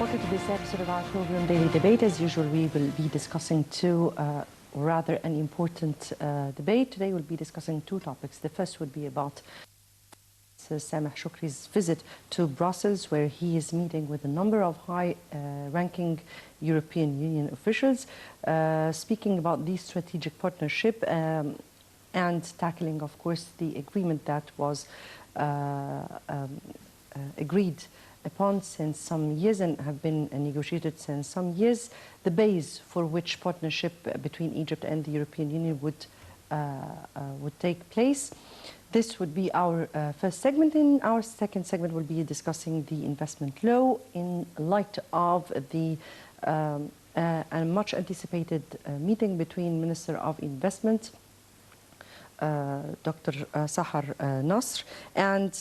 Welcome to this episode of our program, Daily Debate. As usual, we will be discussing an important debate. Today we'll be discussing two topics. The first would be about Sameh Shoukry's visit to Brussels, where he is meeting with a number of high-ranking European Union officials, speaking about the strategic partnership and tackling, of course, the agreement that was agreed upon since some years and have been negotiated since some years, the base for which partnership between Egypt and the European Union would take place. This would be our first segment. In our second segment, we'll be discussing the investment law in light of the a much anticipated meeting between Minister of Investment, Dr. Sahar Nasr, and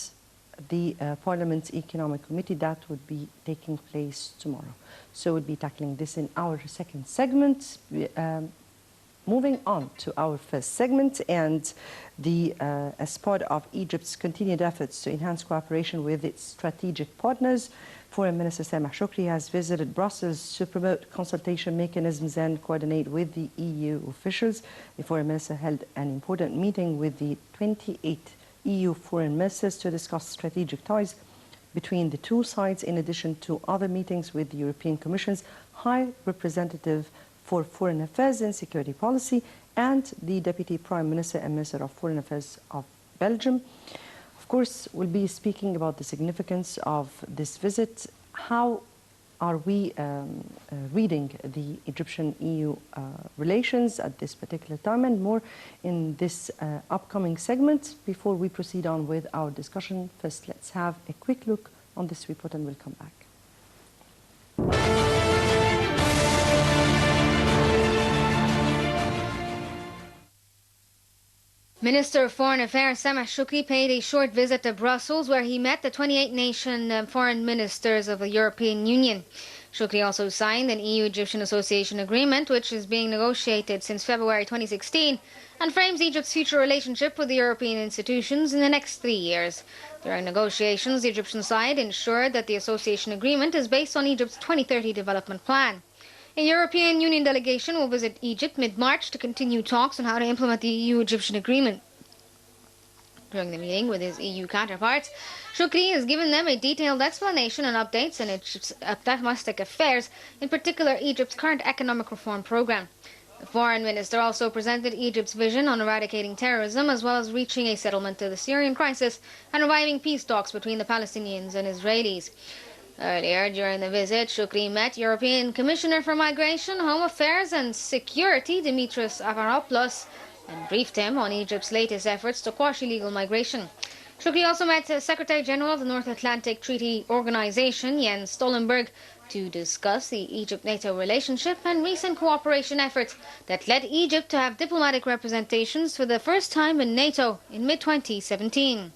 the Parliament's Economic Committee that would be taking place tomorrow. So we'll be tackling this in our second segment. Moving on to our first segment, and as part of Egypt's continued efforts to enhance cooperation with its strategic partners, Foreign Minister Sameh Shoukry has visited Brussels to promote consultation mechanisms and coordinate with the EU officials. The Foreign Minister held an important meeting with the 28 EU foreign ministers to discuss strategic ties between the two sides, in addition to other meetings with the European Commission's High Representative for Foreign Affairs and Security Policy and the Deputy Prime Minister and Minister of Foreign Affairs of Belgium. Of course, we'll be speaking about the significance of this visit. How are we reading the Egyptian-EU relations at this particular time, and more in this upcoming segment. Before we proceed on with our discussion, first let's have a quick look on this report and we'll come back. Minister of Foreign Affairs Sameh Shoukry paid a short visit to Brussels, where he met the 28 nation foreign ministers of the European Union. Shoukry also signed an EU-Egyptian Association Agreement, which is being negotiated since February 2016 and frames Egypt's future relationship with the European institutions in the next 3 years. During negotiations, the Egyptian side ensured that the association agreement is based on Egypt's 2030 development plan. A European Union delegation will visit Egypt mid-March to continue talks on how to implement the EU-Egyptian agreement. During the meeting with his EU counterparts, Shoukry has given them a detailed explanation and updates on Egypt's domestic affairs, in particular Egypt's current economic reform program. The foreign minister also presented Egypt's vision on eradicating terrorism, as well as reaching a settlement to the Syrian crisis and reviving peace talks between the Palestinians and Israelis. Earlier during the visit, Shoukry met European Commissioner for Migration, Home Affairs and Security, Dimitris Avramopoulos, and briefed him on Egypt's latest efforts to quash illegal migration. Shoukry also met Secretary General of the North Atlantic Treaty Organization, Jens Stoltenberg, to discuss the Egypt-NATO relationship and recent cooperation efforts that led Egypt to have diplomatic representations for the first time in NATO in mid-2017.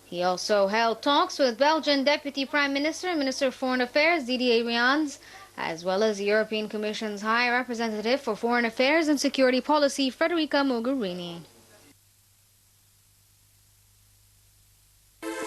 He also held talks with Belgian Deputy Prime Minister and Minister of Foreign Affairs Didier Reynders, as well as the European Commission's High Representative for Foreign Affairs and Security Policy Federica Mogherini.